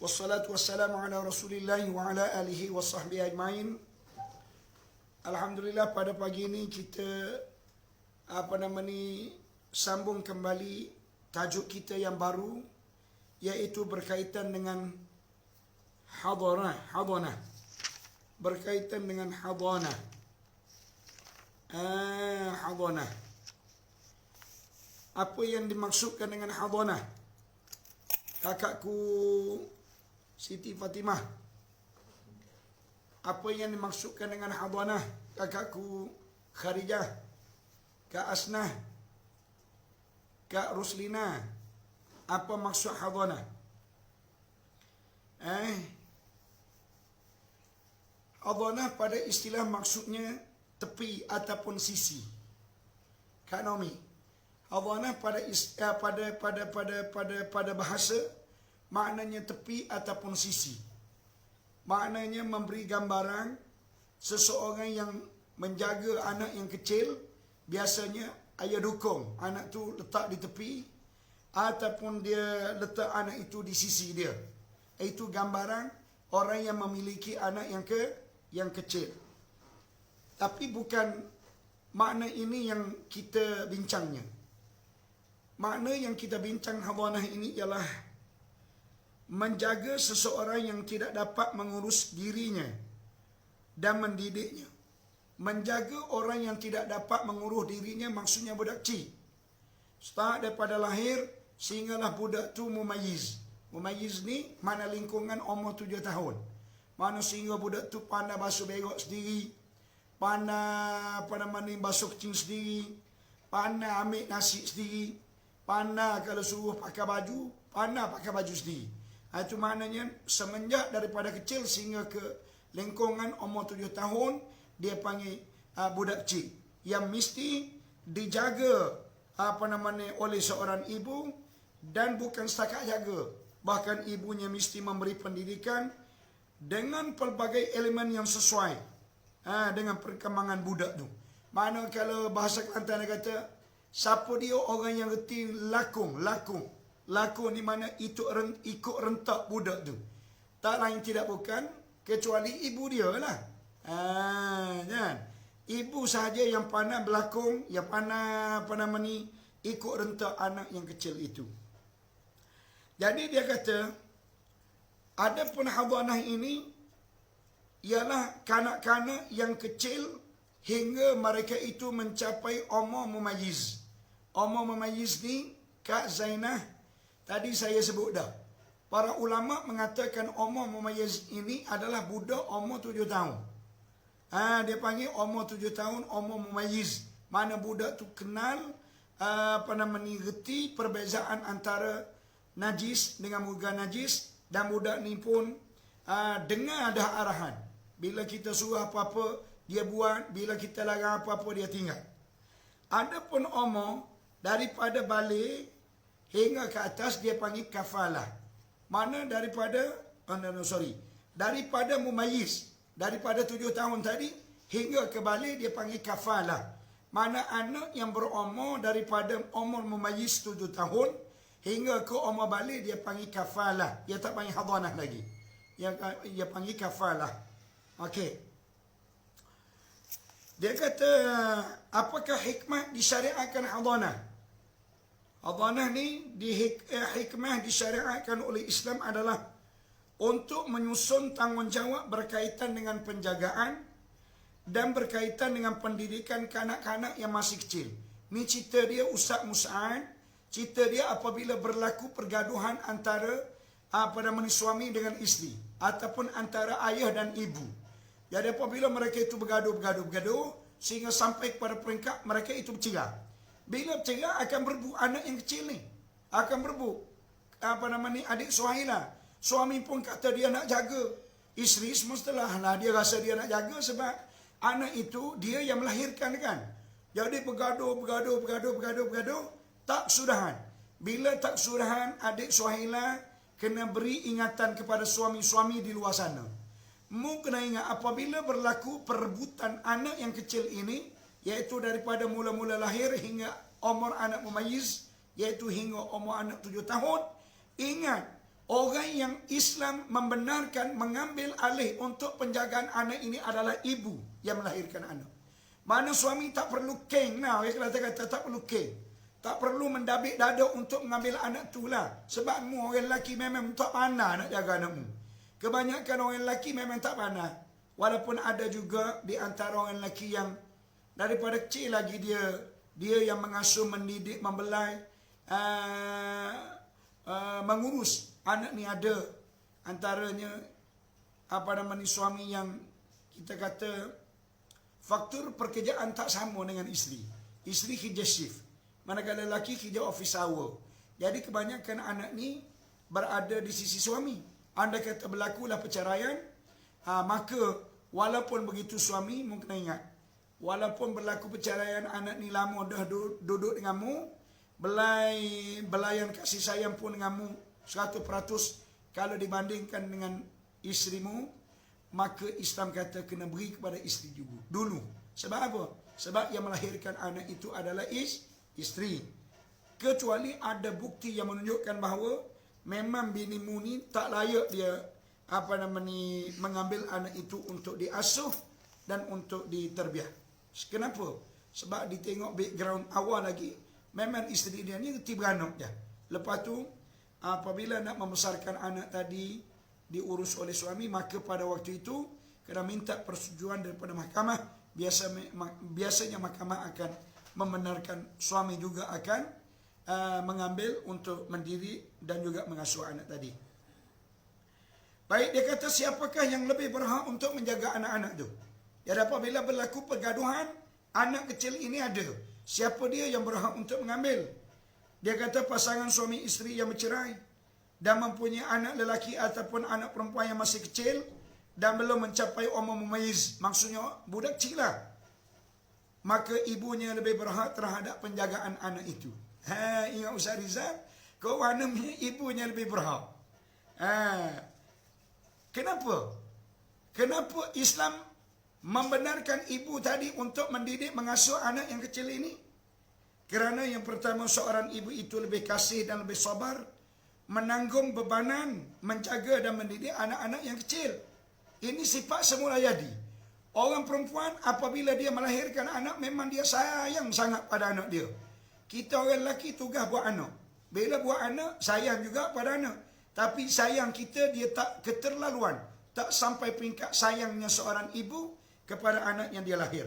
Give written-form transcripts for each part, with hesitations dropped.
Wassalatu wassalamu ala Rasulillahi wa ala alihi wa sahbihi ajma'in. Alhamdulillah, pada pagi ini kita sambung kembali tajuk kita yang baru, iaitu berkaitan dengan hadanah. Berkaitan dengan hadanah. Hadanah. Apa yang dimaksudkan dengan hadanah? Kakakku Siti Fatimah, apa yang dimaksudkan dengan hadanah? Kakakku Kharijah, Kak Asnah, Kak Ruslina, apa maksud hadanah? Hadanah pada istilah maksudnya tepi ataupun sisi. Kak Naomi, hadanah pada bahasa maknanya tepi ataupun sisi. Maknanya memberi gambaran seseorang yang menjaga anak yang kecil, biasanya ayah dukung anak tu letak di tepi ataupun dia letak anak itu di sisi dia. Itu gambaran orang yang memiliki anak yang kecil. Tapi bukan makna ini yang kita bincangnya. Makna yang kita bincang hadanah ini ialah menjaga seseorang yang tidak dapat mengurus dirinya dan mendidiknya. Menjaga orang yang tidak dapat mengurus dirinya maksudnya budak kecil. Start daripada lahir sehinggalah budak tu mumayyiz. Mumayyiz ni mana lingkungan umur 7 tahun. Mana sehingga budak tu pandai basuh berok sendiri, pandai basuh kencing sendiri, pandai ambil nasi sendiri, pandai kalau suruh pakai baju, pandai pakai baju sendiri. Itu maknanya semenjak daripada kecil sehingga ke lingkungan umur 7 tahun, dia panggil budak kecil yang mesti dijaga oleh seorang ibu, dan bukan setakat jaga, bahkan ibunya mesti memberi pendidikan dengan pelbagai elemen yang sesuai dengan perkembangan budak tu. Mana kalau bahasa Kelantan dia kata, siapa dia orang yang reti lakung ni mana itu ikut rentak budak tu. Tak lain tidak bukan kecuali ibu dia lah. Kan? Ibu sahaja yang pandai berlakung, yang pandai ikut rentak anak yang kecil itu. Jadi dia kata, adapun hadanah ini ialah kanak-kanak yang kecil hingga mereka itu mencapai umur mumayyiz. Umur mumayyiz ni Kak Zainah tadi saya sebut dah. Para ulama mengatakan umur mumayyiz ini adalah budak umur 7 tahun. Dia panggil umur 7 tahun umur mumayyiz. Mana budak tu kenal reti perbezaan antara najis dengan bukan najis, dan budak ni pun dengar dah arahan. Bila kita suruh apa-apa dia buat, bila kita larang apa-apa dia tinggal. Adapun umur daripada balik hingga ke atas dia panggil kafalah. Mana daripada mumayyiz, daripada 7 tahun tadi hingga ke balik dia panggil kafalah. Mana anak yang berumur daripada umur mumayyiz 7 tahun hingga ke umur balik dia panggil kafalah. Dia tak panggil hadanah lagi. Dia panggil kafalah. Okey. Dia kata, apakah hikmah disyariatkan hadanah? Hadanah ni hikmah disyariatkan oleh Islam adalah untuk menyusun tanggungjawab berkaitan dengan penjagaan dan berkaitan dengan pendidikan kanak-kanak yang masih kecil. Ni cerita dia Ustaz Mus'ad. Cerita dia apabila berlaku pergaduhan antara suami dengan isteri ataupun antara ayah dan ibu. Jadi apabila mereka itu bergaduh sehingga sampai kepada peringkat mereka itu bercerai. Bila bercerai akan berebut anak yang kecil ni. Akan berebut adik suamilah. Suami pun kata dia nak jaga. Isteri semestilah dia rasa dia nak jaga sebab anak itu dia yang melahirkan kan. Jadi bergaduh. Tak sudahan. Bila tak sudahan, adik Suhaila kena beri ingatan kepada suami-suami di luar sana. Mu kena ingat apabila berlaku perebutan anak yang kecil ini, iaitu daripada mula-mula lahir hingga umur anak mumayyiz, iaitu hingga umur anak 7 tahun, ingat Orang yang Islam membenarkan mengambil alih untuk penjagaan anak ini adalah ibu yang melahirkan anak. Mana suami tak perlu keng. Nah, ya kata tak perlu keng. Tak perlu mendabik dada untuk mengambil anak tu lah. Sebab mu orang lelaki memang tak pandai nak jaga anakmu. Kebanyakan orang lelaki memang tak pandai. Walaupun ada juga di antara orang lelaki yang daripada kecil lagi dia yang mengasuh, mendidik, membelai, mengurus anak ni ada. Antaranya suami yang kita kata faktor pekerjaan tak sama dengan isteri. Isteri kerja shift, manakala lelaki kerja office hour. Jadi kebanyakan anak ni berada di sisi suami. Anda kata berlakulah perceraian, maka walaupun begitu suami mungkin ingat, walaupun berlaku perceraian, anak ni lama dah duduk denganmu, belayan kasih sayang pun denganmu 100% kalau dibandingkan dengan isterimu, maka Islam kata kena beri kepada isteri juga dulu. Sebab apa? Sebab yang melahirkan anak itu adalah isteri. Kecuali ada bukti yang menunjukkan bahawa memang binimu ni tak layak dia mengambil anak itu untuk diasuh dan untuk diterbiah. Kenapa? Sebab ditengok background awal lagi, memang isteri dia ni reti beranak je. Lepas tu apabila nak membesarkan anak tadi diurus oleh suami, maka pada waktu itu kena minta persetujuan daripada mahkamah. Biasanya mahkamah akan membenarkan suami juga akan mengambil untuk mendidik dan juga mengasuh anak tadi. Baik, dia kata siapakah yang lebih berhak untuk menjaga anak-anak tu? Ya, apabila berlaku pergaduhan, anak kecil ini ada, siapa dia yang berhak untuk mengambil? Dia kata pasangan suami isteri yang bercerai dan mempunyai anak lelaki ataupun anak perempuan yang masih kecil dan belum mencapai umur mumayyiz, maksudnya budak kecil lah, maka ibunya lebih berhak terhadap penjagaan anak itu. Ingat Ustaz Rizal, kau mana ibunya lebih berhak? Kenapa? Kenapa Islam membenarkan ibu tadi untuk mendidik, mengasuh anak yang kecil ini? Kerana yang pertama, seorang ibu itu lebih kasih dan lebih sabar menanggung bebanan menjaga dan mendidik anak-anak yang kecil. Ini sifat semula jadi. Orang perempuan apabila dia melahirkan anak, memang dia sayang sangat pada anak dia. Kita orang lelaki tugas buat anak. Bila buat anak, sayang juga pada anak. Tapi sayang kita dia tak keterlaluan, tak sampai peringkat sayangnya seorang ibu kepada anak yang dia lahir.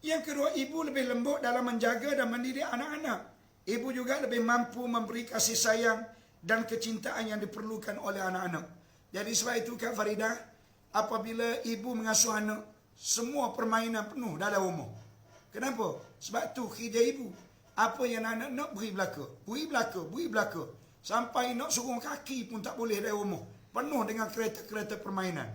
Yang kedua, ibu lebih lembut dalam menjaga dan mendidik anak-anak. Ibu juga lebih mampu memberi kasih sayang dan kecintaan yang diperlukan oleh anak-anak. Jadi sebab itu Kak Faridah, apabila ibu mengasuh anak, semua permainan penuh dalam rumah. Kenapa? Sebab tu kerja ibu. Apa yang anak nak beri belaka. Sampai nak suruh kaki pun tak boleh dalam rumah. Penuh dengan kereta-kereta permainan.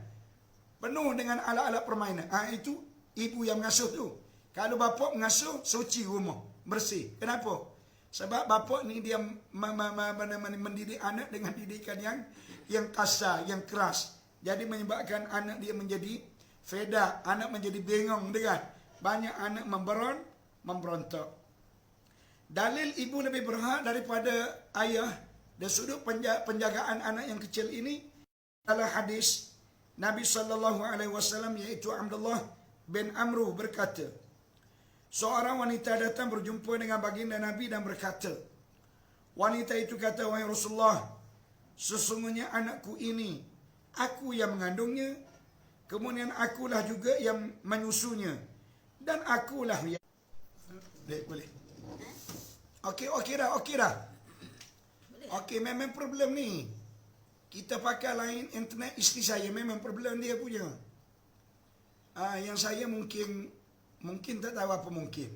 Penuh dengan alat-alat permainan. Itu ibu yang mengasuh tu. Kalau bapa mengasuh, suci rumah, bersih. Kenapa? Sebab bapa ni dia mendidik anak dengan didikan yang kasar, yang keras. Jadi menyebabkan anak dia menjadi feda, anak menjadi bengong dengan banyak anak memberontak. Dalil ibu lebih berhak daripada ayah dari sudut penjagaan anak yang kecil ini adalah hadis Nabi SAW, iaitu Abdullah bin Amru berkata, seorang wanita datang berjumpa dengan baginda Nabi dan berkata, wanita itu kata, wahai Rasulullah, sesungguhnya anakku ini aku yang mengandungnya, kemudian akulah juga yang menyusunya, dan akulah yang... Boleh. Okey dah. Okey, memang problem ni. Kita pakai lain internet, isteri saya memang problem dia punya. Yang saya mungkin tak tahu apa mungkin.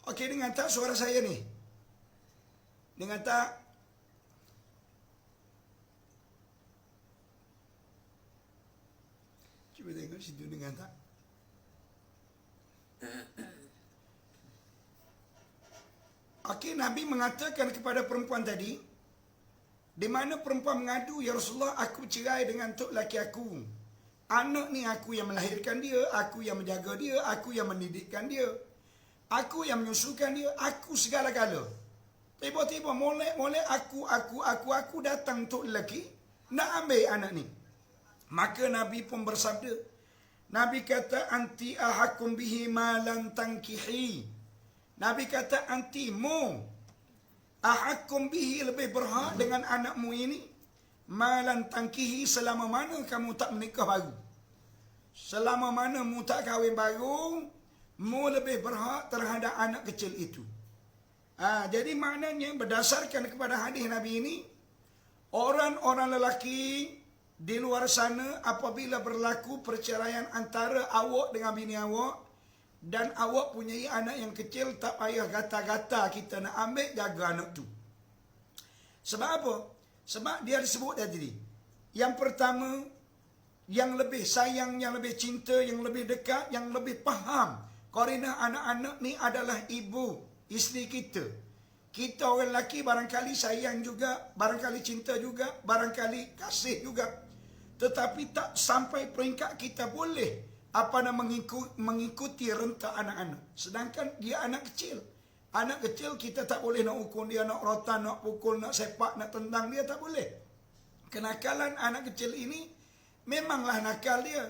Okey, dengar tak suara saya ni? Dengar tak? Cuba tengok situ, dengar tak? Okey, Nabi mengatakan kepada perempuan tadi, di mana perempuan mengadu, ya Rasulullah, aku cerai dengan tok laki aku. Anak ni aku yang melahirkan dia, aku yang menjaga dia, aku yang mendidikkan dia, aku yang menyusukan dia, aku segala-gala. Tiba-tiba molek aku datang untuk lelaki nak ambil anak ni. Maka Nabi pun bersabda. Nabi kata anti ahakum bihi malan tangkihi. Nabi kata antimu ahakum bihi lebih berhak dengan anakmu ini malan tangkihi selama mana kamu tak menikah baru. Selama mana mu tak kahwin baru, mu lebih berhak terhadap anak kecil itu. Jadi maknanya berdasarkan kepada hadis Nabi ini, orang-orang lelaki di luar sana apabila berlaku perceraian antara awak dengan bini awak dan awak punya anak yang kecil, tak payah gata-gata kita nak ambil, jaga anak tu. Sebab apa? Sebab dia disebut tadi. Yang pertama, yang lebih sayang, yang lebih cinta, yang lebih dekat, yang lebih faham kerana anak-anak ni adalah ibu, isteri kita. Kita orang lelaki barangkali sayang juga, barangkali cinta juga, barangkali kasih juga. Tetapi tak sampai peringkat kita boleh mengikuti rentak anak-anak. Sedangkan dia anak kecil. Anak kecil kita tak boleh nak ukur dia, nak rotan, nak pukul, nak sepak, nak tendang dia, tak boleh. Kenakalan anak kecil ini memanglah nakal dia.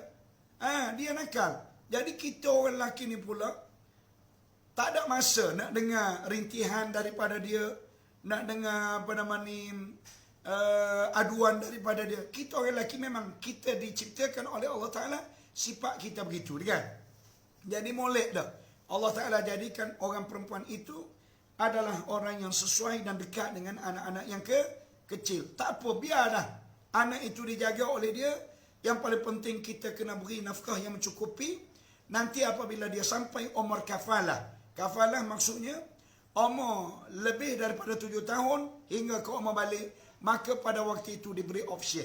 Dia nakal. Jadi kita orang lelaki ni pula tak ada masa nak dengar rintihan daripada dia, nak dengar aduan daripada dia. Kita orang lelaki memang kita diciptakan oleh Allah Ta'ala, sifat kita begitu, kan? Jadi molek dah. Allah Ta'ala jadikan orang perempuan itu adalah orang yang sesuai dan dekat dengan anak-anak yang kecil. Tak apa, biarlah anak itu dijaga oleh dia. Yang paling penting kita kena beri nafkah yang mencukupi. Nanti apabila dia sampai umur kafalah. Kafalah maksudnya umur lebih daripada 7 tahun hingga ke umur balik. Maka pada waktu itu diberi option.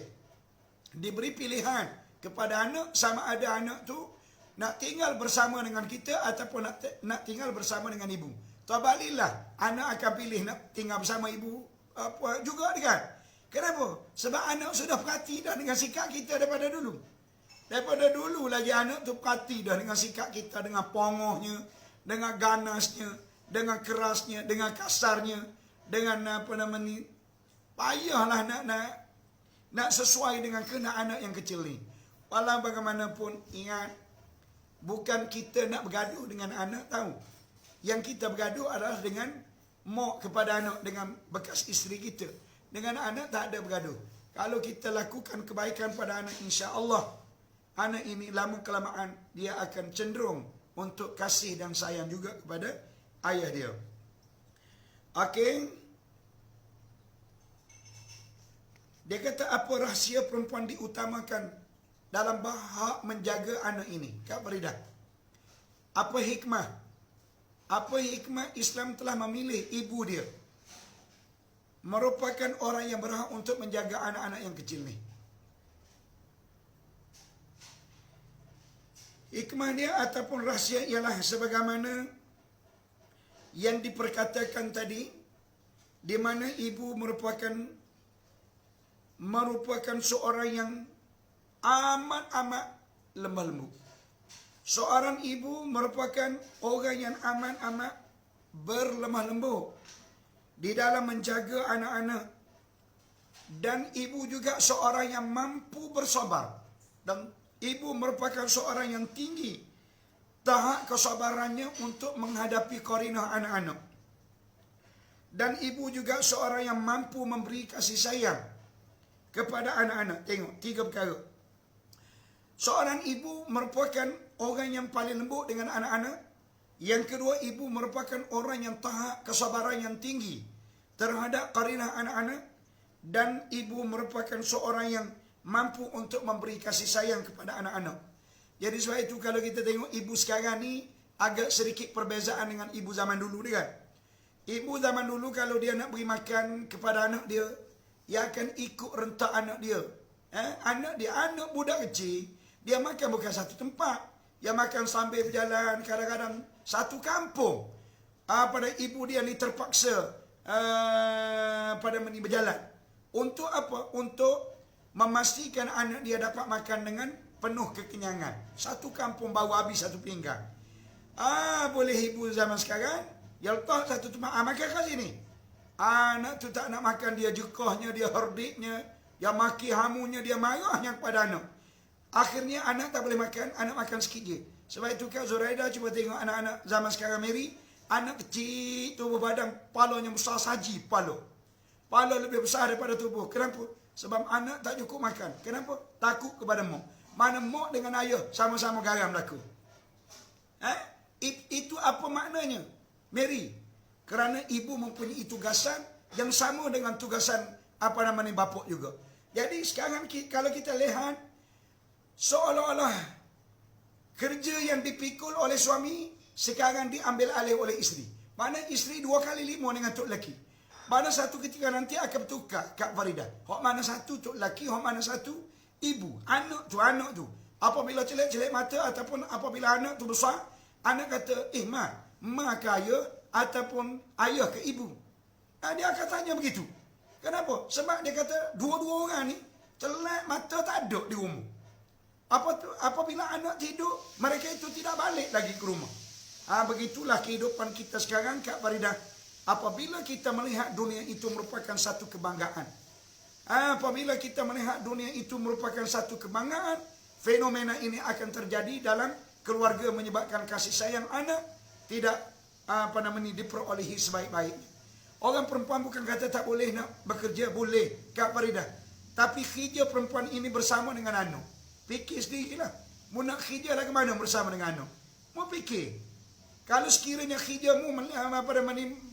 Diberi pilihan kepada anak, sama ada anak tu nak tinggal bersama dengan kita ataupun nak tinggal bersama dengan ibu. Tabaliklah, anak akan pilih nak tinggal bersama ibu juga, kan? Kenapa? Sebab anak sudah perhati dah dengan sikap kita daripada dulu. Daripada dulu lagi anak tu perhati dah dengan sikap kita, dengan pongohnya, dengan ganasnya, dengan kerasnya, dengan kasarnya, dengan payahlah nak sesuai dengan kena anak yang kecil ni. Walau bagaimanapun, ingat, bukan kita nak bergaduh dengan anak, tahu. Yang kita bergaduh adalah dengan mak kepada anak, dengan bekas isteri kita. Dengan anak tak ada bergaduh. Kalau kita lakukan kebaikan pada anak, insya-Allah anak ini lama kelamaan dia akan cenderung untuk kasih dan sayang juga kepada ayah dia. Okey. Dia kata apa rahsia perempuan diutamakan dalam bahak menjaga anak ini? Kak Faridah, apa hikmah? Apa hikmah Islam telah memilih ibu dia merupakan orang yang berhak untuk menjaga anak-anak yang kecil ni? Hikmah dia ataupun rahsia ialah sebagaimana yang diperkatakan tadi, di mana ibu merupakan seorang yang amat-amat lemah lembut. Seorang ibu merupakan orang yang amat-amat berlemah lembut di dalam menjaga anak-anak. Dan ibu juga seorang yang mampu bersabar. Dan ibu merupakan seorang yang tinggi tahap kesabarannya untuk menghadapi qarinah anak-anak. Dan ibu juga seorang yang mampu memberi kasih sayang kepada anak-anak. Tengok, 3 perkara. Seorang ibu merupakan orang yang paling lembut dengan anak-anak. Yang kedua, ibu merupakan orang yang tahap kesabaran yang tinggi terhadap qarinah anak-anak. Dan ibu merupakan seorang yang mampu untuk memberi kasih sayang kepada anak-anak. Jadi sebab itu kalau kita tengok ibu sekarang ni agak sedikit perbezaan dengan ibu zaman dulu, kan? Ibu zaman dulu kalau dia nak beri makan kepada anak dia, dia akan ikut rentak anak dia. Anak budak kecil, dia makan bukan satu tempat. Dia makan sambil berjalan, kadang-kadang satu kampung. Pada ibu dia ni terpaksa pada berjalan. Untuk apa? Untuk memastikan anak dia dapat makan dengan penuh kekenyangan. Satu kampung baru habis satu pinggang. Boleh ibu zaman sekarang, dia letak satu tempat, makan kat sini. Anak tu tak nak makan, dia jekahnya, dia herdiknya, dia maki hamunya, dia marahnya kepada anak. Akhirnya anak tak boleh makan, anak makan sikit je. Sebab itu Kak Zuraida cuba tengok anak-anak zaman sekarang Mary, anak kecil tubuh badan, palanya besar saji pala. Pala lebih besar daripada tubuh. Kenapa? Sebab anak tak cukup makan. Kenapa? Takut kepada mak. Mana mak dengan ayah sama-sama garam laku. Itu apa maknanya? Mary, kerana ibu mempunyai tugasan yang sama dengan tugasan bapak juga. Jadi sekarang kalau kita lihat, seolah-olah kerja yang dipikul oleh suami sekarang diambil alih oleh isteri. Mana isteri 2 kali 5 dengan tok lelaki. Mana satu ketika nanti akan bertukar, Kak Farida. Hak mana satu tok lelaki, hak mana satu ibu. Anak tu. Apabila celek-celek mata ataupun apabila anak tu besar, anak kata, ma ke ayah ataupun ayah ke ibu. Dia akan tanya begitu. Kenapa? Sebab dia kata dua-dua orang ni celak mata tak ada di rumah. Apabila anak tidur, mereka itu tidak balik lagi ke rumah. Begitulah kehidupan kita sekarang, Kak Farida. Apabila kita melihat dunia itu merupakan satu kebanggaan. Apabila kita melihat dunia itu merupakan satu kebanggaan, fenomena ini akan terjadi dalam keluarga menyebabkan kasih sayang anak tidak diperolehi sebaik-baiknya. Orang perempuan bukan kata tak boleh nak bekerja, boleh, Kak Farida. Tapi khidja perempuan ini bersama dengan anak. Fikir sendirilah. Mu nak khidja lah ke mana bersama dengan anak? Mu fikir. Kalau sekiranya khidjamu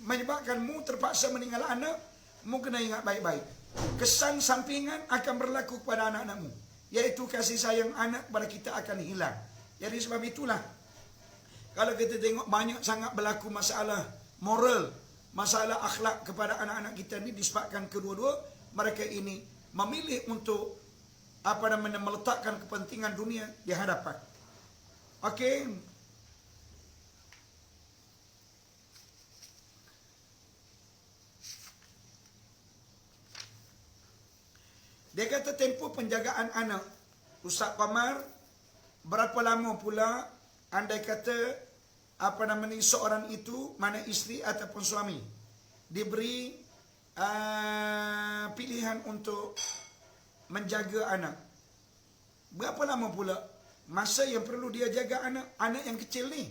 menyebabkan mu terpaksa meninggal anak, mu kena ingat baik-baik. Kesan sampingan akan berlaku kepada anak-anakmu. Iaitu kasih sayang anak kepada kita akan hilang. Jadi sebab itulah, kalau kita tengok banyak sangat berlaku masalah moral, masalah akhlak kepada anak-anak kita ni disebabkan kedua-dua mereka ini memilih untuk meletakkan kepentingan dunia di hadapan. Okey. Dia kata tempoh penjagaan anak Ustaz Qamar, berapa lama pula andai kata seorang itu, mana isteri ataupun suami, diberi pilihan untuk menjaga anak. Berapa lama pula masa yang perlu dia jaga anak yang kecil ni?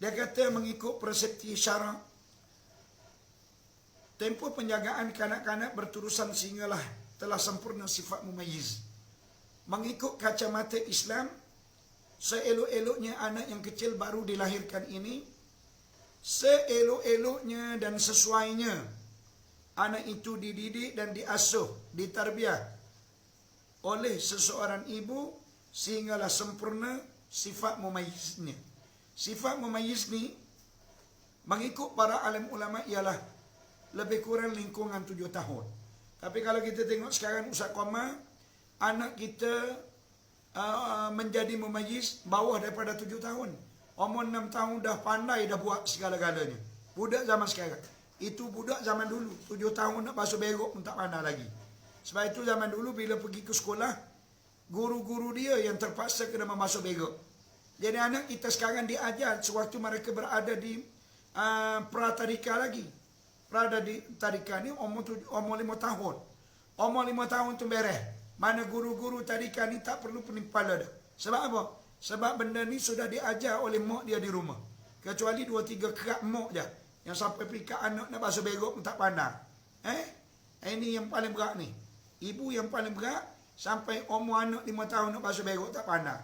Dia kata mengikut persepsi syarak, tempoh penjagaan kanak-kanak berterusan sehinggalah telah sempurna sifat mumayyiz. Mengikut kacamata Islam, seelok-eloknya anak yang kecil baru dilahirkan ini, seelok-eloknya dan sesuainya anak itu dididik dan diasuh, ditarbiah oleh seseorang ibu sehinggalah sempurna sifat mumayyiznya. Sifat mumayyiz ni mengikut para alim ulama ialah lebih kurang lingkungan 7 tahun. Tapi kalau kita tengok sekarang Ustaz Qamar, anak kita menjadi mumayyiz bawah daripada 7 tahun. Umur 6 tahun dah pandai, dah buat segala-galanya. Budak zaman sekarang. Itu budak zaman dulu. 7 tahun nak basuh berok pun tak pandai lagi. Sebab itu zaman dulu bila pergi ke sekolah, guru-guru dia yang terpaksa kena membasuh berok. Jadi anak kita sekarang diajar sewaktu mereka berada di pratadika lagi. Berada di tadika ni umur 5 tahun. Umur 5 tahun tu beres. Mana guru-guru tadika ni tak perlu penimpala dah. Sebab apa? Sebab benda ni sudah diajar oleh mak dia di rumah. Kecuali 2-3 kerak mak je. Yang sampai pikat anak nak basuh berok pun tak pandai. Ini yang paling berat ni. Ibu yang paling berat, sampai umur anak 5 tahun nak basuh berok tak pandai.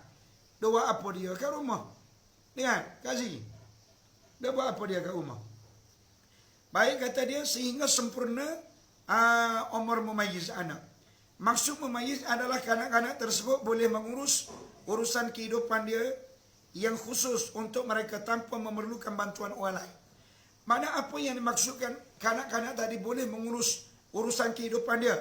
Dia buat apa dia kat rumah? Lihat, Kazi. Dia buat apa dia kat rumah? Baik, kata dia, sehingga sempurna umur mumayyiz anak. Maksud mumayyiz adalah kanak-kanak tersebut boleh mengurus urusan kehidupan dia yang khusus untuk mereka tanpa memerlukan bantuan orang lain. Mana apa yang dimaksudkan kanak-kanak tadi boleh mengurus urusan kehidupan dia?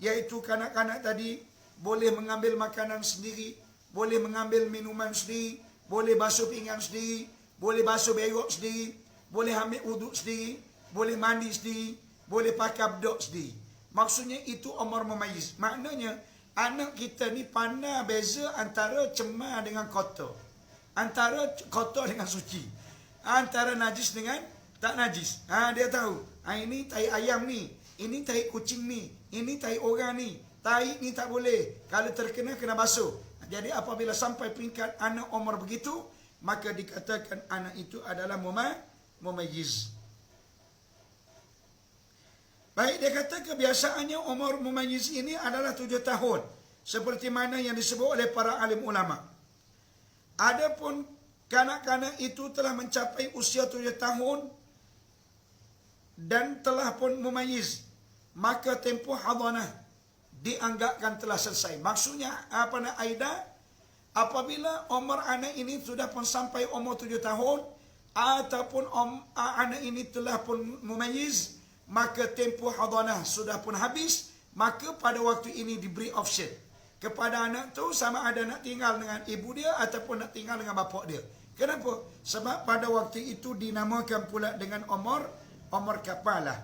Iaitu kanak-kanak tadi boleh mengambil makanan sendiri, boleh mengambil minuman sendiri, boleh basuh pinggan sendiri, boleh basuh berok sendiri, boleh ambil wuduk sendiri, boleh mandi sendiri, boleh pakai bedok sendiri. Maksudnya itu umur mumayyiz. Maknanya anak kita ni pandai beza antara cemar dengan kotor, antara kotor dengan suci, antara najis dengan tak najis. Dia tahu. Ini tai ayam ni, ini tai kucing ni, ini tai orang ni. Tai ni tak boleh. Kalau terkena kena basuh. Jadi apabila sampai peringkat anak umur begitu, maka dikatakan anak itu adalah mumayyiz. Baik, dia kata kebiasaannya umur mumayyiz ini adalah 7 tahun. Seperti mana yang disebut oleh para alim ulama. Adapun kanak-kanak itu telah mencapai usia 7 tahun dan telah pun mumayyiz, maka tempoh hadanah dianggapkan telah selesai. Maksudnya apa nak Aida? Apabila umur anak ini sudah pun sampai umur 7 tahun ataupun anak ini telah pun mumayyiz, maka tempoh hadanah sudah pun habis, maka pada waktu ini diberi option kepada anak tu sama ada nak tinggal dengan ibu dia ataupun nak tinggal dengan bapa dia. Kenapa? Sebab pada waktu itu dinamakan pula dengan umur kafalah.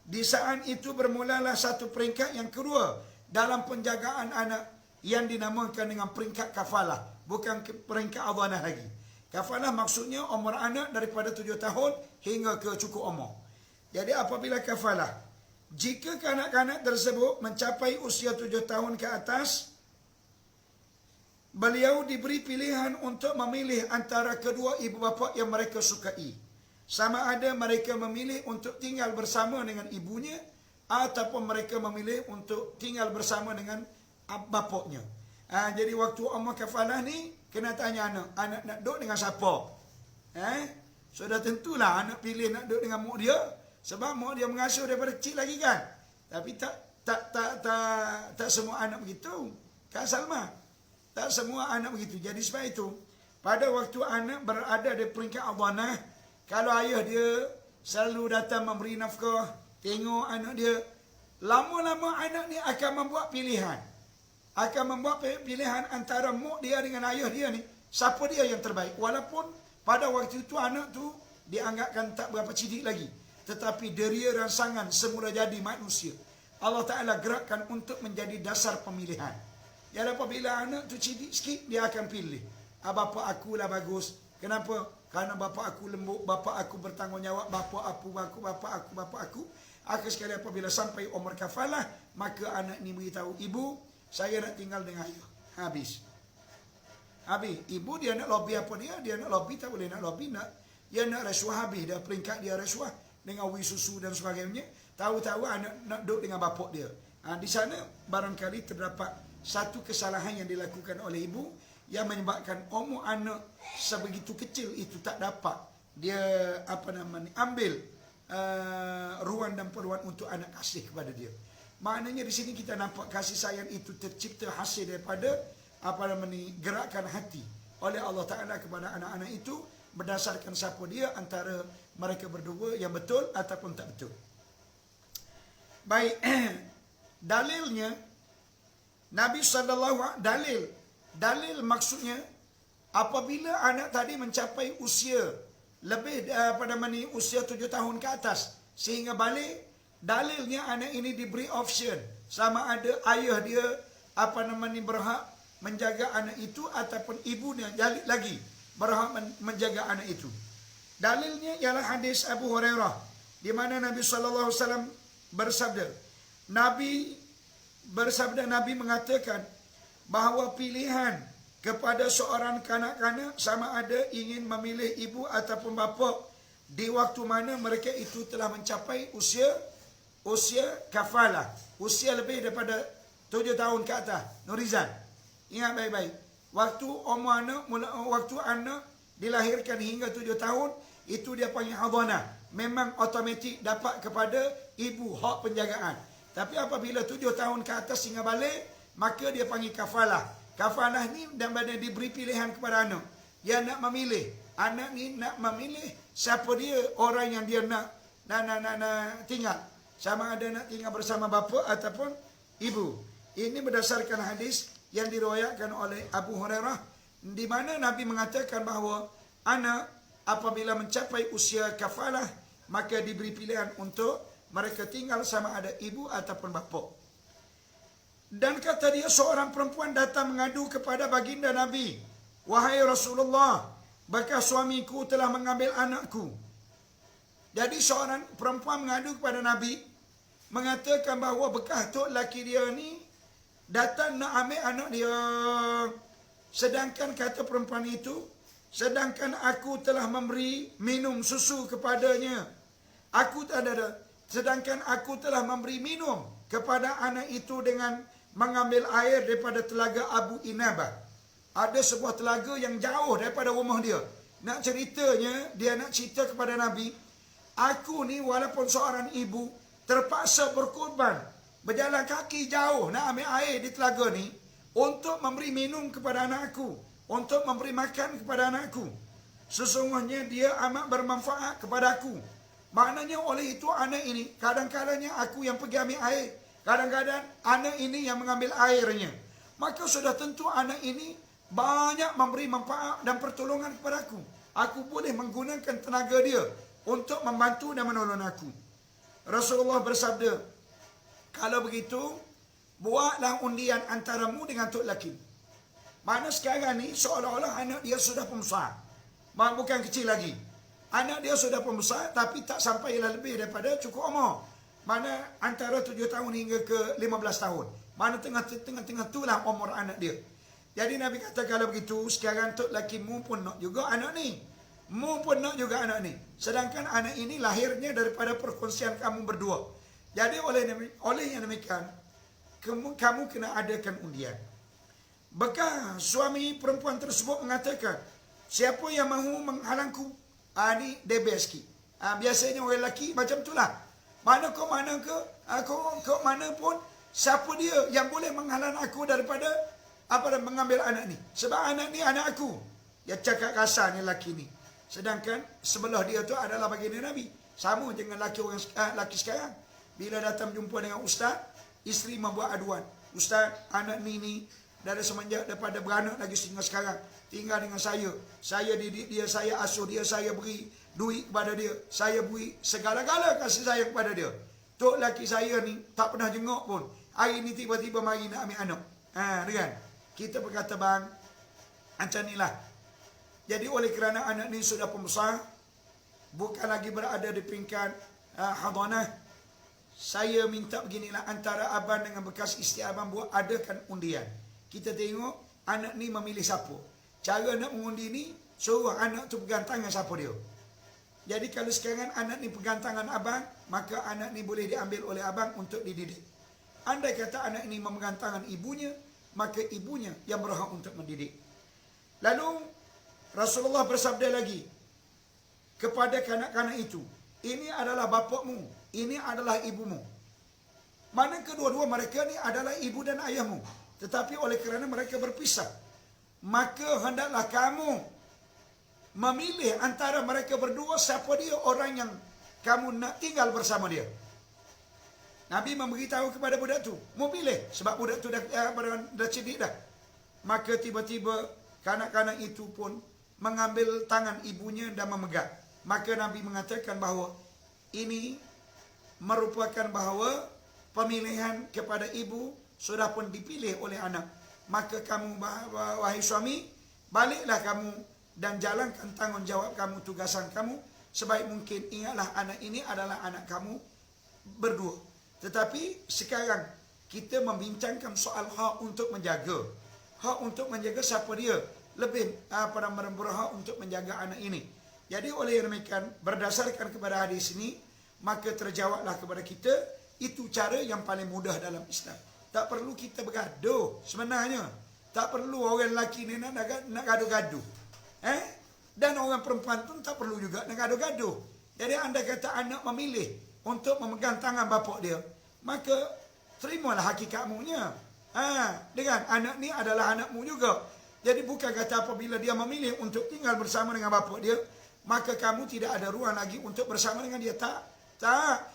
Di saat itu bermulalah satu peringkat yang kedua dalam penjagaan anak yang dinamakan dengan peringkat kafalah, bukan peringkat hadanah lagi. Kafalah maksudnya umur anak daripada 7 tahun hingga ke cukup umur. Jadi apabila kafalah, jika kanak-kanak tersebut mencapai usia 7 tahun ke atas, beliau diberi pilihan untuk memilih antara kedua ibu bapa yang mereka sukai. Sama ada mereka memilih untuk tinggal bersama dengan ibunya ataupun mereka memilih untuk tinggal bersama dengan bapaknya. Jadi waktu umur kafalah ni kena tanya anak nak duduk dengan siapa? Sudah tentulah anak pilih nak duduk dengan mak dia. Sebab mak dia mengasuh daripada kecil lagi kan. Tapi tak semua anak begitu. Kak Salma, tak semua anak begitu. Jadi sebab itu, pada waktu anak berada di peringkat hadanah, kalau ayah dia selalu datang memberi nafkah, tengok anak dia, lama-lama anak ni akan membuat pilihan. Akan membuat pilihan antara mak dia dengan ayah dia ni, siapa dia yang terbaik. Walaupun pada waktu itu anak tu dianggapkan tak berapa cidik lagi, tetapi deria rangsangan semula jadi manusia. Allah Ta'ala gerakkan untuk menjadi dasar pemilihan. Jadi apabila anak tu cidik sikit, dia akan pilih. Bapa aku lah bagus. Kenapa? Karena bapa aku lembut, bapa aku bertanggungjawab, bapa aku. Akhir sekali apabila sampai umur kafalah, maka anak ni beritahu ibu, saya nak tinggal dengan ayah. Habis. Ibu dia nak lobby apa dia nak lobby, tak boleh nak lobby, dia nak rasuah habis. Dah peringkat dia rasuah dengan wui susu dan sebagainya. Tahu-tahu anak nak duduk dengan bapak dia. Di sana barangkali terdapat satu kesalahan yang dilakukan oleh ibu yang menyebabkan umur anak sebegitu kecil itu tak dapat dia ambil ruang dan peluang untuk anak kasih kepada dia. Maknanya di sini kita nampak kasih sayang itu tercipta hasil daripada gerakkan hati oleh Allah Ta'ala kepada anak-anak itu berdasarkan siapa dia antara mereka berdua yang betul ataupun tak betul. Baik, dalilnya Nabi SAW dalil maksudnya apabila anak tadi mencapai usia lebih daripada usia 7 tahun ke atas sehingga balik, dalilnya anak ini diberi option sama ada ayah dia berhak menjaga anak itu ataupun ibunya lagi berhak menjaga anak itu. Dalilnya ialah hadis Abu Hurairah di mana Nabi SAW bersabda. Nabi mengatakan bahawa pilihan kepada seorang kanak-kanak sama ada ingin memilih ibu ataupun bapa di waktu mana mereka itu telah mencapai usia kafalah, usia lebih daripada 7 tahun ke atas. Nurizan, ingat baik-baik. Waktu anak dilahirkan hingga 7 tahun, itu dia panggil hadanah. Memang automatik dapat kepada ibu hak penjagaan. Tapi apabila 7 tahun ke atas hingga balik, maka dia panggil kafalah. Kafalah ni dan pada diberi pilihan kepada anak. Dia nak memilih. Anak ni nak memilih siapa dia orang yang dia nak tinggal. Sama ada nak tinggal bersama bapa ataupun ibu. Ini berdasarkan hadis yang diriwayatkan oleh Abu Hurairah di mana Nabi mengatakan bahawa anak apabila mencapai usia kafalah maka diberi pilihan untuk mereka tinggal sama ada ibu ataupun bapa. Dan kata dia, seorang perempuan datang mengadu kepada baginda Nabi, "Wahai Rasulullah, bekas suamiku telah mengambil anakku. Jadi seorang perempuan mengadu kepada Nabi, mengatakan bahawa bekas tok laki dia ni datang nak ambil anak dia. Sedangkan kata perempuan itu, sedangkan aku telah memberi minum susu kepadanya. Sedangkan aku telah memberi minum kepada anak itu dengan mengambil air daripada telaga Abu Inabah. Ada sebuah telaga yang jauh daripada rumah dia. Nak ceritanya, dia nak cerita kepada Nabi, aku ni walaupun seorang ibu, terpaksa berkorban, berjalan kaki jauh nak ambil air di telaga ni, untuk memberi minum kepada anakku, untuk memberi makan kepada anakku. Sesungguhnya dia amat bermanfaat kepada aku. Maknanya oleh itu anak ini, kadang-kadangnya aku yang pergi ambil air, kadang-kadang anak ini yang mengambil airnya. Maka sudah tentu anak ini banyak memberi manfaat dan pertolongan kepada aku. Aku boleh menggunakan tenaga dia untuk membantu dan menolong aku. Rasulullah bersabda, kalau begitu, buatlah undian antaramu dengan tok laki. Mana sekarang ni seolah-olah anak dia sudah pembesar. Bukan kecil lagi. Anak dia sudah pembesar tapi tak sampailah lebih daripada cukup umur. Mana antara 7 tahun hingga ke 15 tahun. Mana tengah-tengah itulah umur anak dia. Jadi Nabi kata kalau begitu, sekarang tok laki mu pun nak juga anak ni. Mu pun nak juga anak ni. Sedangkan anak ini lahirnya daripada perkongsian kamu berdua. Jadi oleh yang demikian, kamu kena adakan undian. Bekas suami perempuan tersebut mengatakan, siapa yang mahu menghalangku? Ni debes sikit. Biasanya orang lelaki macam itulah. Mana ke mana pun, siapa dia yang boleh menghalang aku daripada mengambil anak ni? Sebab anak ni anak aku. Dia cakap kasar ni lelaki ni. Sedangkan sebelah dia tu adalah baginda Nabi. Sama dengan lelaki sekarang. Bila datang jumpa dengan ustaz, isteri membuat aduan. Ustaz, anak ni dari semenjak daripada beranak lagi sehingga sekarang tinggal dengan saya. Saya didik dia, saya asuh dia, saya beri duit kepada dia, saya beri segala-gala kasih sayang kepada dia. Tok laki saya ni tak pernah jenguk pun. Hari ni tiba-tiba mari nak ambil anak. Kan? Kita berkata bang, macam inilah. Jadi oleh kerana anak ni sudah pembesar, bukan lagi berada di peringkat hadanah, saya minta beginilah, antara abang dengan bekas isteri abang buat adakan undian. Kita tengok anak ni memilih siapa. Cara nak mengundi ni, suruh anak tu pegang tangan siapa dia. Jadi kalau sekarang anak ni pegang tangan abang, maka anak ni boleh diambil oleh abang untuk dididik. Andai kata anak ini memegang tangan ibunya, maka ibunya yang berhak untuk mendidik. Lalu Rasulullah bersabda lagi kepada kanak-kanak itu, ini adalah bapakmu, ini adalah ibumu. Mana kedua-dua mereka ni adalah ibu dan ayahmu. Tetapi oleh kerana mereka berpisah, maka hendaklah kamu memilih antara mereka berdua siapa dia orang yang kamu nak tinggal bersama dia. Nabi memberitahu kepada budak tu, mau pilih sebab budak tu dah cerdik dah. Maka tiba-tiba kanak-kanak itu pun mengambil tangan ibunya dan memegang. Maka Nabi mengatakan bahawa ini merupakan bahawa pemilihan kepada ibu sudah pun dipilih oleh anak. Maka kamu, wahai suami, baliklah kamu dan jalankan tanggungjawab kamu, tugasan kamu sebaik mungkin. Ingatlah anak ini adalah anak kamu berdua. Tetapi sekarang kita membincangkan soal hak untuk menjaga. Hak untuk menjaga siapa dia lebih berhak untuk menjaga anak ini. Jadi oleh demikian, berdasarkan kepada hadis ini, maka terjawablah kepada kita, itu cara yang paling mudah dalam Islam. Tak perlu kita bergaduh sebenarnya. Tak perlu orang lelaki ni nak gaduh-gaduh. Dan orang perempuan pun tak perlu juga nak gaduh-gaduh. Jadi anda kata anak memilih untuk memegang tangan bapak dia, maka terimalah hakikatmunya. Dengan anak ni adalah anakmu juga. Jadi bukan kata apabila dia memilih untuk tinggal bersama dengan bapak dia, maka kamu tidak ada ruang lagi untuk bersama dengan dia. Tak.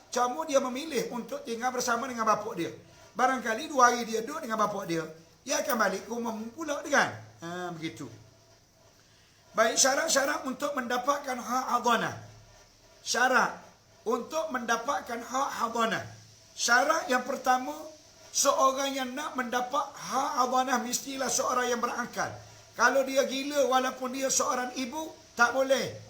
Cuma dia memilih untuk tinggal bersama dengan bapak dia. Barangkali 2 hari dia duduk dengan bapak dia, dia akan balik ke rumahmu pula, kan? Begitu. Baik, syarat-syarat untuk mendapatkan hak hadanah. Syarat untuk mendapatkan hak hadanah. Syarat yang pertama, seorang yang nak mendapat hak hadanah mestilah seorang yang berakal. Kalau dia gila walaupun dia seorang ibu, tak boleh.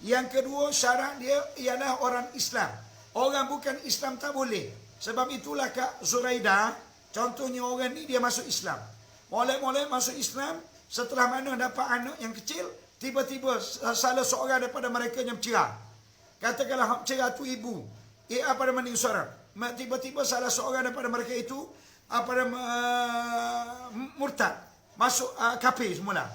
Yang kedua, syarat dia ialah orang Islam. Orang bukan Islam tak boleh. Sebab itulah Kak Zuraida, contohnya orang ni dia masuk Islam. Molek-molek masuk Islam, setelah mana dapat anak yang kecil, tiba-tiba salah seorang daripada mereka yang bercerai. Katakanlah hak bercerai tu ibu. Apa nama ni seorang? Tiba-tiba salah seorang daripada mereka itu murtad, masuk kafir semula.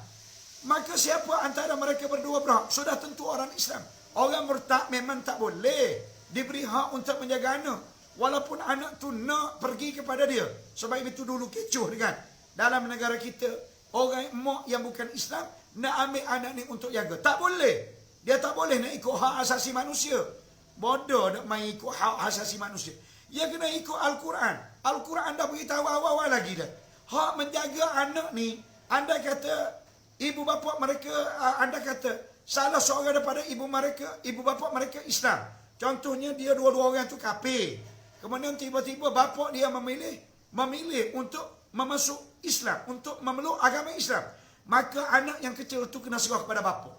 Maka siapa antara mereka berdua berhak? Sudah tentu orang Islam. Orang murtad memang tak boleh diberi hak untuk menjaga anak, walaupun anak tu nak pergi kepada dia. Sebab itu dulu kecoh kan, dalam negara kita, orang mak yang bukan Islam nak ambil anak ni untuk jaga. Tak boleh. Dia tak boleh nak ikut hak asasi manusia. Bodoh nak main ikut hak asasi manusia. Dia kena ikut Al-Quran. Al-Quran dah beritahu awal-awal lagi dah. Hak menjaga anak ni, anda kata ibu bapa mereka, anda kata salah seorang daripada ibu bapa mereka Islam. Contohnya dia dua-dua orang tu kafir. Kemudian tiba-tiba bapa dia memilih untuk memasuk Islam, untuk memeluk agama Islam. Maka anak yang kecil tu kena serah kepada bapa.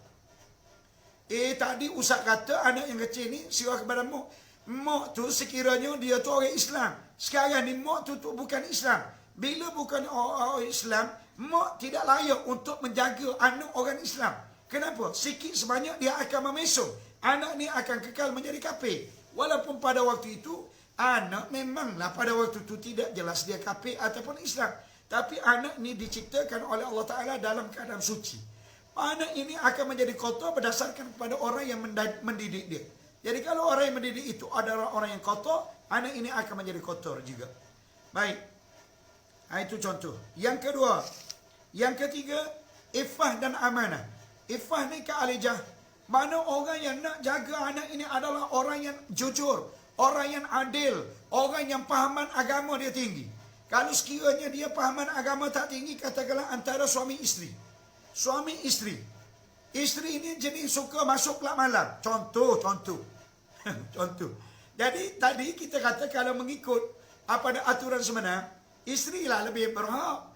Tadi Ustaz kata anak yang kecil ni serah kepada mak. Mak tu sekiranya dia tu orang Islam. Sekarang ni mak tu bukan Islam. Bila bukan orang Islam, mak tidak layak untuk menjaga anak orang Islam. Kenapa? Sikit sebanyak dia akan memesong. Anak ni akan kekal menjadi kafir. Walaupun pada waktu itu, anak memanglah pada waktu itu tidak jelas dia kafir ataupun Islam. Tapi anak ni diciptakan oleh Allah Ta'ala dalam keadaan suci. Anak ini akan menjadi kotor berdasarkan kepada orang yang mendidik dia. Jadi kalau orang yang mendidik itu adalah orang yang kotor, anak ini akan menjadi kotor juga. Baik. Itu contoh. Yang kedua. Yang ketiga, iffah dan amanah. Iffah ni Kak Alijah, mana orang yang nak jaga anak ini adalah orang yang jujur, orang yang adil, orang yang pahaman agama dia tinggi. Kalau sekiranya dia pahaman agama tak tinggi, katakanlah antara suami isteri. Suami isteri. Isteri ini jenis suka masuk kelab malam. Contoh. Contoh. Jadi tadi kita kata kalau mengikut pada aturan sebenar, isteri lah lebih berhak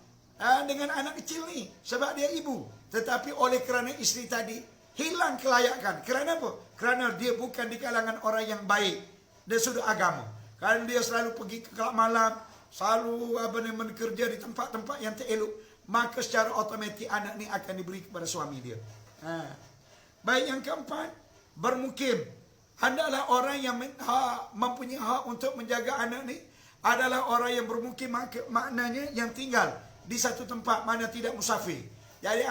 dengan anak kecil ni. Sebab dia ibu. Tetapi oleh kerana isteri tadi hilang kelayakan. Kerana apa? Kerana dia bukan di kalangan orang yang baik. Dia sudah agama. Kerana dia selalu pergi ke kelab malam, selalu bekerja di tempat-tempat yang tak elok, maka secara automatik anak ni akan diberi kepada suami dia. Baik, yang keempat, bermukim. Adalah orang yang mempunyai hak untuk menjaga anak ni adalah orang yang bermukim, maknanya yang tinggal di satu tempat, mana tidak musafir. Jadi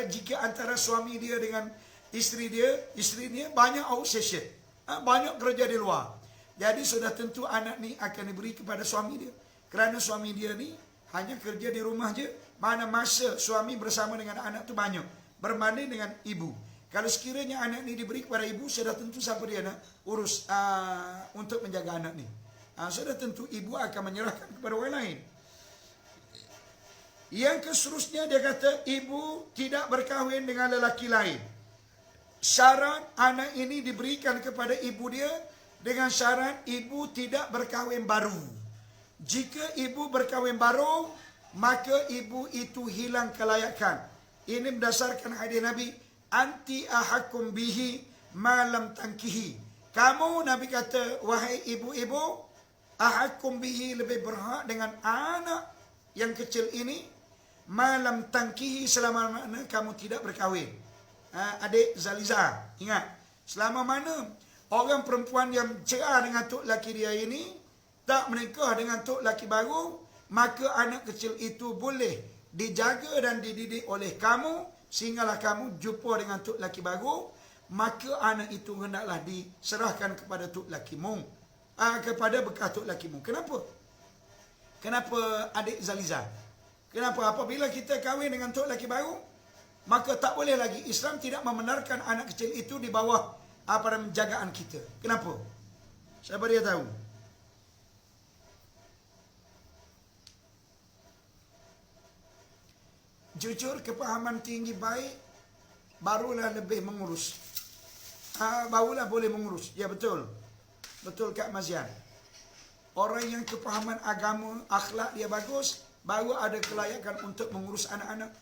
jika antara suami dia dengan isteri dia banyak outstation, banyak kerja di luar. Jadi sudah tentu anak ni akan diberi kepada suami dia. Kerana suami dia ni hanya kerja di rumah je, mana masa suami bersama dengan anak tu banyak berbanding dengan ibu. Kalau sekiranya anak ni diberi kepada ibu, sudah tentu siapa dia nak urus untuk menjaga anak ni. Sudah tentu ibu akan menyerahkan kepada orang lain. Yang seterusnya dia kata ibu tidak berkahwin dengan lelaki lain. Syarat anak ini diberikan kepada ibu dia dengan syarat ibu tidak berkahwin baru. Jika ibu berkahwin baru, maka ibu itu hilang kelayakan. Ini berdasarkan hadis Nabi, anti ahakum bihi malam tangkihi. Kamu, Nabi kata, wahai ibu-ibu, ahakum bihi, lebih berhak dengan anak yang kecil ini, malam tangkihi, selama mana kamu tidak berkahwin. Adik Zaliza, ingat, selama mana orang perempuan yang cerai dengan tok laki dia ini tak menikah dengan tok laki baru, maka anak kecil itu boleh dijaga dan dididik oleh kamu sehinggalah kamu jumpa dengan tok laki baru, maka anak itu hendaklah diserahkan kepada tok lakimu, kepada bekas tok lakimu. Kenapa? Kenapa adik Zaliza? Kenapa? Apabila kita kahwin dengan tok laki baru, maka tak boleh lagi, Islam tidak membenarkan anak kecil itu di bawah penjagaan kita. Kenapa? Siapa dia tahu? Jujur, kepahaman tinggi baik barulah lebih mengurus. Barulah boleh mengurus. Ya, betul. Betul Kak Mazian. Orang yang kepahaman agama, akhlak dia bagus, baru ada kelayakan untuk mengurus anak-anak.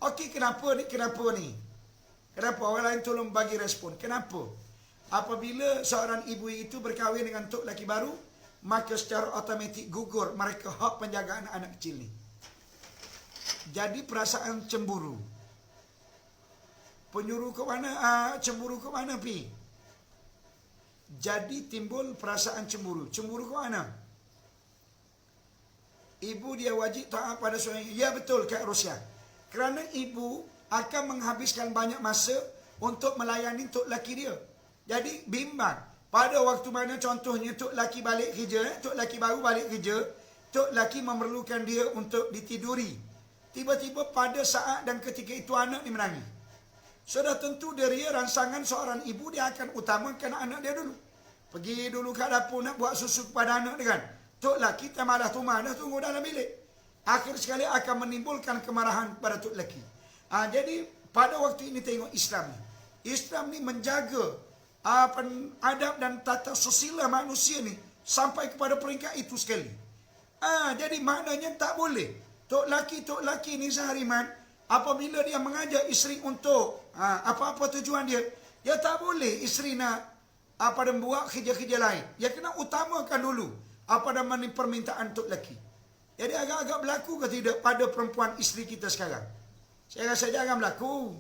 Okey, kenapa ni? Kenapa? Orang lain tolong bagi respon. Kenapa? Apabila seorang ibu itu berkahwin dengan tok laki baru, maka secara automatik gugur mereka hak penjagaan anak kecil ni. Jadi perasaan cemburu. Penyuruh ke mana? Cemburu ke mana pi? Jadi timbul perasaan cemburu. Cemburu ke mana? Ibu dia wajib taat pada suami. Ya betul Kak Rusia. Kerana ibu akan menghabiskan banyak masa untuk melayani tok laki dia. Jadi bimbang. Pada waktu mana contohnya tok laki balik kerja, tok laki baru balik kerja, tok laki memerlukan dia untuk ditiduri. Tiba-tiba pada saat dan ketika itu anak ni menangis. Sudah tentu dari rangsangan seorang ibu dia akan utamakan anak dia dulu. Pergi dulu kat dapur nak buat susu kepada anak dia kan. Tok laki tak malah rumah dah tunggu dalam bilik. Akhir sekali akan menimbulkan kemarahan pada tok laki. Jadi pada waktu ini tengok Islam ni. Islam ni menjaga adab dan tata sosial manusia ni sampai kepada peringkat itu sekali. Jadi maknanya tak boleh. Tok laki ni sehariman apabila dia mengajak isteri untuk apa-apa tujuan dia, dia tak boleh isteri nak dan buat kerja-kerja lain. Dia kena utamakan dulu namanya permintaan tok laki. Jadi agak-agak berlaku ke tidak pada perempuan isteri kita sekarang? Saya rasa jangan berlaku.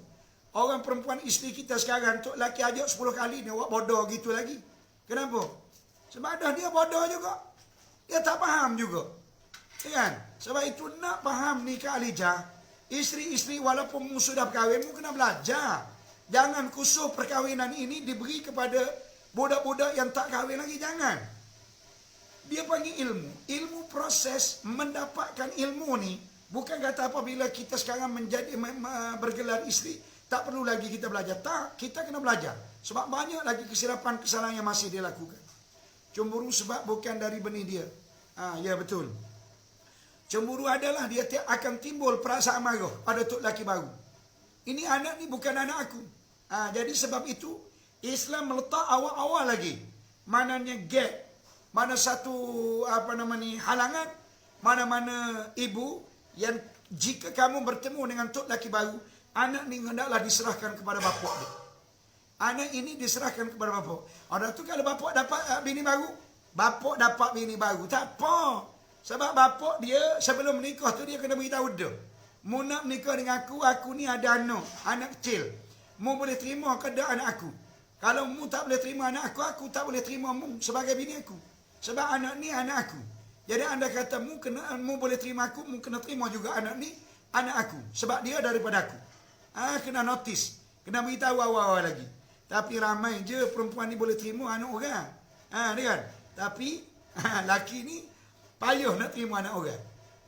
Orang perempuan isteri kita sekarang tok laki ajak 10 kali dia buat bodoh gitu lagi. Kenapa? Sebab dah dia bodoh juga. Dia tak faham juga. Kan? Sebab itu nak faham ni Kak Alijah, isteri-isteri walaupun mu sudah berkahwin, mu kena belajar. Jangan kusuh perkahwinan ini diberi kepada budak-budak yang tak kahwin lagi. Jangan. Dia panggil ilmu. Ilmu proses mendapatkan ilmu ni. Bukan kata apabila kita sekarang menjadi bergelar isteri, tak perlu lagi kita belajar. Tak, kita kena belajar. Sebab banyak lagi kesilapan kesalahan yang masih dia lakukan. Cemburu sebab bukan dari benih dia. Ya betul. Cemburu adalah dia akan timbul perasaan marah pada tok laki baru. Ini anak ni bukan anak aku. Jadi sebab itu Islam meletak awal-awal lagi mananya gap, mana satu halangan, mana-mana ibu yang jika kamu bertemu dengan tok laki baru, anak ni hendaklah diserahkan kepada bapa dia. Anak ini diserahkan kepada bapa. Ada tu kalau bapa dapat bini baru, bapa dapat bini baru, tak apa. Sebab bapa dia sebelum menikah tu dia kena beritahu dah. Mu nak menikah dengan aku ni ada anak kecil. Mu boleh terima ke tak anak aku? Kalau mu tak boleh terima anak aku tak boleh terima mu sebagai bini aku. Sebab anak ni anak aku. Jadi anda kata mu boleh terima aku, mu kena terima juga anak ni anak aku. Sebab dia daripada aku. Kena notis. Kena beritahu awal-awal lagi. Tapi ramai je perempuan ni boleh terima anak orang. Dia kan? Tapi laki ni payah nak terima anak orang.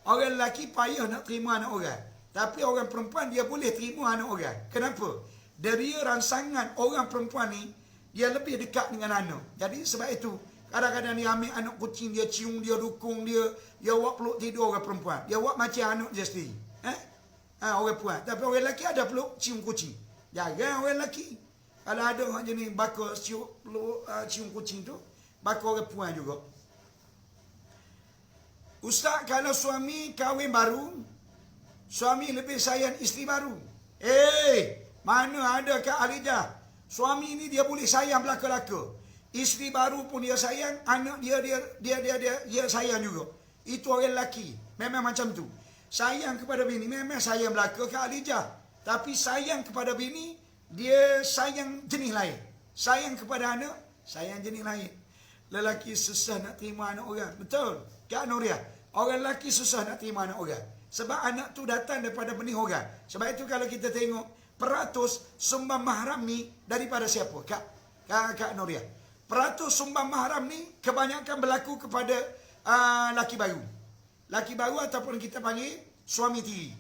Orang lelaki payah nak terima anak orang. Tapi orang perempuan dia boleh terima anak orang. Kenapa? Dari rangsangan orang perempuan ni, dia lebih dekat dengan anak. Jadi sebab itu, kadang-kadang dia ambil anak kucing, dia cium, dia dukung dia buat peluk tidur orang perempuan. Dia buat macam anak dia sendiri. Orang perempuan. Tapi orang lelaki ada peluk cium kucing. Jaga orang lelaki. Kalau ada orang jenis bakal cium kucing tu, bakal orang perempuan juga. Ustaz, kalau suami kahwin baru, suami lebih sayang isteri baru. Mana ada Kak Alijah? Suami ni dia boleh sayang belaka-laka. Isteri baru pun dia sayang, anak dia sayang juga. Itu orang lelaki. Memang macam tu. Sayang kepada bini, memang sayang belaka Kak Alijah. Tapi sayang kepada bini, dia sayang jenis lain. Sayang kepada anak, sayang jenis lain. Lelaki susah nak terima anak orang. Betul? Kak Nuriah. Orang lelaki susah nak terima anak orang. Sebab anak tu datang daripada benih orang. Sebab itu kalau kita tengok peratus sumbang mahram ni daripada siapa? Kak Nuriah. Peratus sumbang mahram ni kebanyakan berlaku kepada laki baru. Laki baru ataupun kita panggil suami tiri.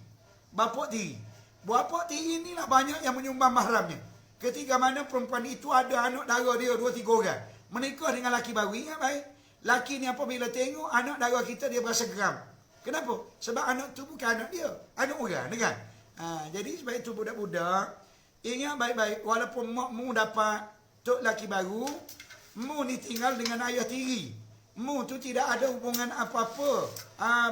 Bapa tiri. Bapa tiri inilah banyak yang menyumbang mahramnya. Ketika mana perempuan itu ada anak dara dia 2-3 orang. Menikah dengan laki baru. Ingat baik. Laki ni apabila tengok anak dara kita, dia berasa geram. Kenapa? Sebab anak tu bukan anak dia. Anak orang, kan? Jadi sebab itu budak-budak, ingat baik-baik. Walaupun mu dapat tok laki baru, mu ni tinggal dengan ayah tiri. Mu tu tidak ada hubungan apa-apa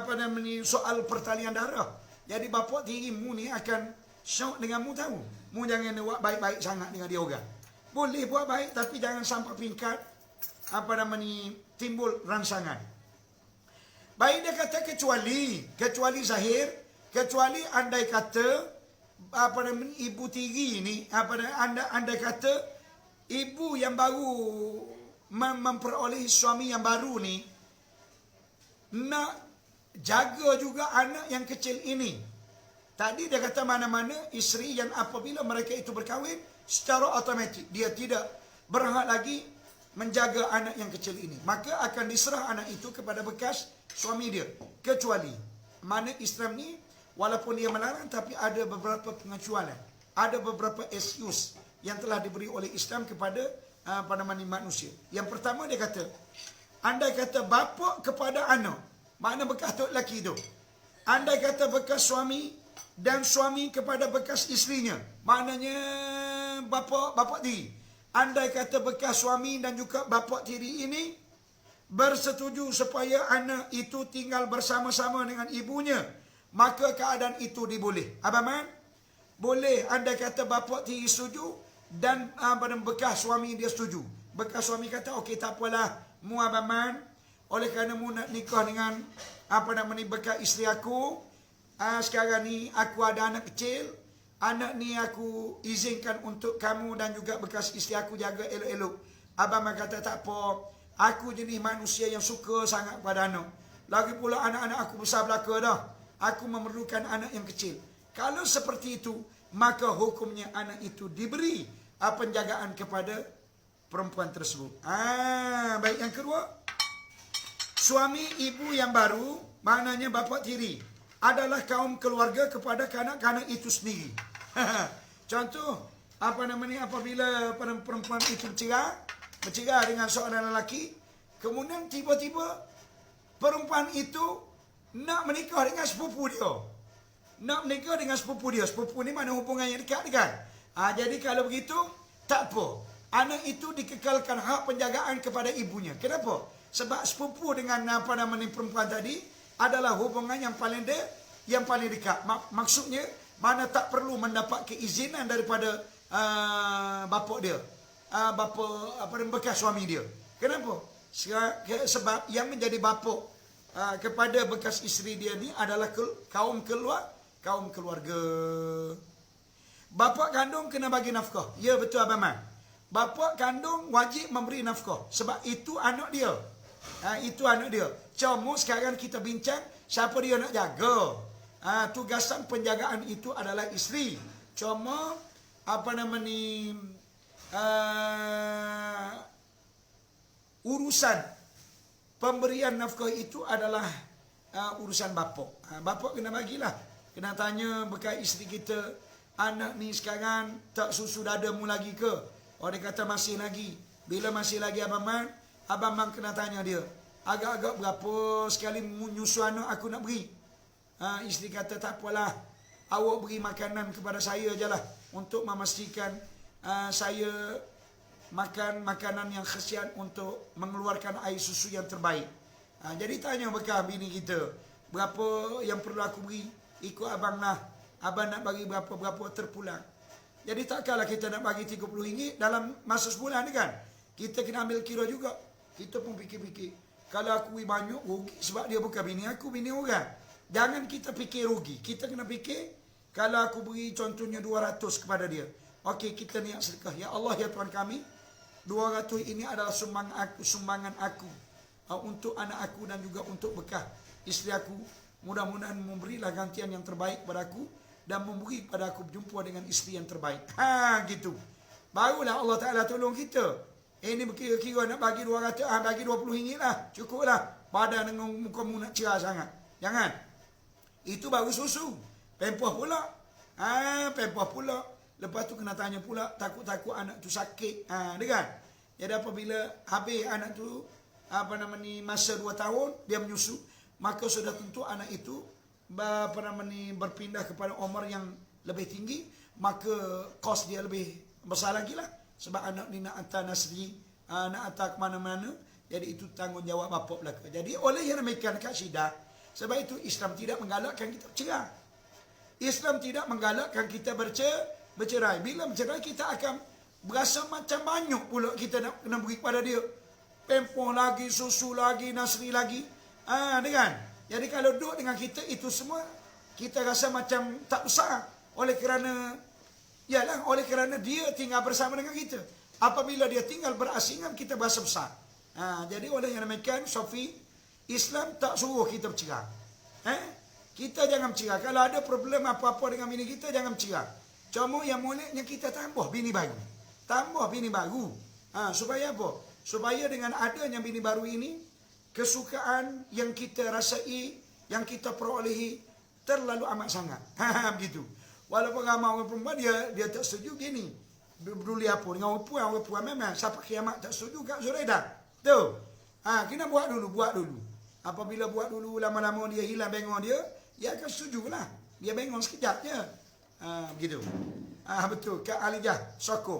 pada soal pertalian darah. Jadi bapa tiri mu ni akan syok dengan mu tahu. Mu jangan buat baik-baik sangat dengan dia orang. Boleh buat baik tapi jangan sampai tingkat timbul rangsangan. Baik dia kata kecuali zahir, kecuali andai kata ibu tiri ni andai kata ibu yang baru memperoleh suami yang baru ni nak jaga juga anak yang kecil ini. Tadi dia kata mana-mana isteri yang apabila mereka itu berkahwin, secara automatik dia tidak berhak lagi menjaga anak yang kecil ini. Maka akan diserah anak itu kepada bekas suami dia. Kecuali mana Islam ni walaupun dia melarang tapi ada beberapa pengecualian. Ada beberapa excuse yang telah diberi oleh Islam kepada manusia. Yang pertama dia kata, andai kata bapa kepada anak, mana bekas tu lelaki tu. Andai kata bekas suami dan suami kepada bekas isterinya, maknanya bapa tiri. Andai kata bekas suami dan juga bapa tiri ini bersetuju supaya anak itu tinggal bersama-sama dengan ibunya, maka keadaan itu diboleh. Abang Man, boleh andai kata bapa tiri setuju dan bekas suami dia setuju. Bekas suami kata, okey tak apalah, mu Abang Man, oleh kerana mu nak nikah dengan bekas isteri aku, sekarang ni aku ada anak kecil, anak ni aku izinkan untuk kamu dan juga bekas isteri aku jaga elok-elok. Abang Man kata tak apa, aku jenis manusia yang suka sangat pada anak. Lagi pula anak-anak aku besar belaka dah, aku memerlukan anak yang kecil. Kalau seperti itu, maka hukumnya anak itu diberi penjagaan kepada perempuan tersebut. Baik, yang kedua, suami ibu yang baru, maknanya bapa tiri, adalah kaum keluarga kepada kanak-kanak itu sendiri. Contoh, apabila perempuan itu bercerai dengan seorang lelaki, kemudian tiba-tiba perempuan itu nak menikah dengan sepupu dia. Nak menikah dengan sepupu dia. Sepupu ni mana hubungan yang dekat kan? Jadi kalau begitu, tak apa. Anak itu dikekalkan hak penjagaan kepada ibunya. Kenapa? Sebab sepupu dengan perempuan tadi adalah hubungan yang paling dekat. Maksudnya, mana tak perlu mendapat keizinan daripada bapa dia. Bekas suami dia. Kenapa? Sebab yang menjadi bapa kepada bekas isteri dia ni adalah kaum keluarga. Bapa kandung kena bagi nafkah. Ya, betul Abang Man. Bapa kandung wajib memberi nafkah. Sebab itu anak dia. Itu anak dia. Cuma sekarang kita bincang siapa dia nak jaga. Tugasan penjagaan itu adalah isteri. Cuma urusan pemberian nafkah itu adalah urusan bapa. Bapa kena bagilah. Kena tanya bekas isteri kita, anak ni sekarang tak susu dadamu lagi ke? Dia kata masih lagi. Bila masih lagi Abang Man kena tanya dia, agak-agak berapa sekali menyusu anak aku nak beri? Isteri kata tak apalah, awak beri makanan kepada saya je lah, untuk memastikan saya makan makanan yang khasiat untuk mengeluarkan air susu yang terbaik. Jadi tanya bekas bini kita, berapa yang perlu aku beri? Ikut abang lah. Abang nak bagi berapa-berapa terpulang. Jadi takkanlah kita nak bagi RM30 dalam masa sebulan ni kan? Kita kena ambil kira juga. Kita pun fikir-fikir, kalau aku beri banyak, rugi. Sebab dia bukan bini aku, bini orang. Jangan kita fikir rugi. Kita kena fikir, kalau aku beri contohnya 200 kepada dia, okey, kita niat sedekah. Ya Allah, ya Tuhan kami, 200 ini adalah sumbangan aku untuk anak aku dan juga untuk bekas isteri aku. Mudah-mudahan memberilah gantian yang terbaik kepada aku dan memberi kepada aku berjumpa dengan isteri yang terbaik. Gitu. Barulah Allah Ta'ala tolong kita. Ini kira-kira nak bagi 200, bagi RM20 lah. Cukup lah. Badan dengan muka-mu nak cerah sangat. Jangan. Itu baru susu. Pempoh pula. Pempoh pula. Lepas tu kena tanya pula, takut-takut anak tu sakit. Dia kan? Jadi apabila habis anak tu, masa 2 tahun, dia menyusu, maka sudah tentu anak itu berpindah kepada umur yang lebih tinggi, maka kos dia lebih besar lagi lah. Sebab anak ni nak hantar nasri, nak hantar ke mana-mana, jadi itu tanggungjawab bapa belaka. Jadi oleh yang demikian Kak Syida, sebab itu Islam tidak menggalakkan kita bercerai. Islam tidak menggalakkan kita bercerai. Bila bercerai, kita akan berasa macam banyak pula kita nak kena beri kepada dia. Pempoh lagi, susu lagi, nasri lagi. Kan? Jadi kalau duduk dengan kita, itu semua kita rasa macam tak besar. Oleh kerana dia tinggal bersama dengan kita. Apabila dia tinggal berasingan, kita berasa besar. Jadi oleh yang demikian, Sofi, Islam tak suruh kita bercerai. Kita jangan bercerai. Kalau ada problem apa-apa dengan bini kita, jangan bercerai. Cuma yang moleknya kita tambah bini baru. Supaya apa? Supaya dengan adanya bini baru ini, kesukaan yang kita rasai, yang kita perolehi terlalu amat sangat. Begitu. Walaupun ramai orang perempuan dia tak setuju gini. Peduli apa dengan orang perempuan memang siapa kiamat tak setuju kat Zuraidah. Tu. Kena buat dulu. Apabila buat dulu lama-lama dia hilang bengong dia akan setujulah. Dia bengong sekejap je. Begitu. Betul. Kak Alijah Soko.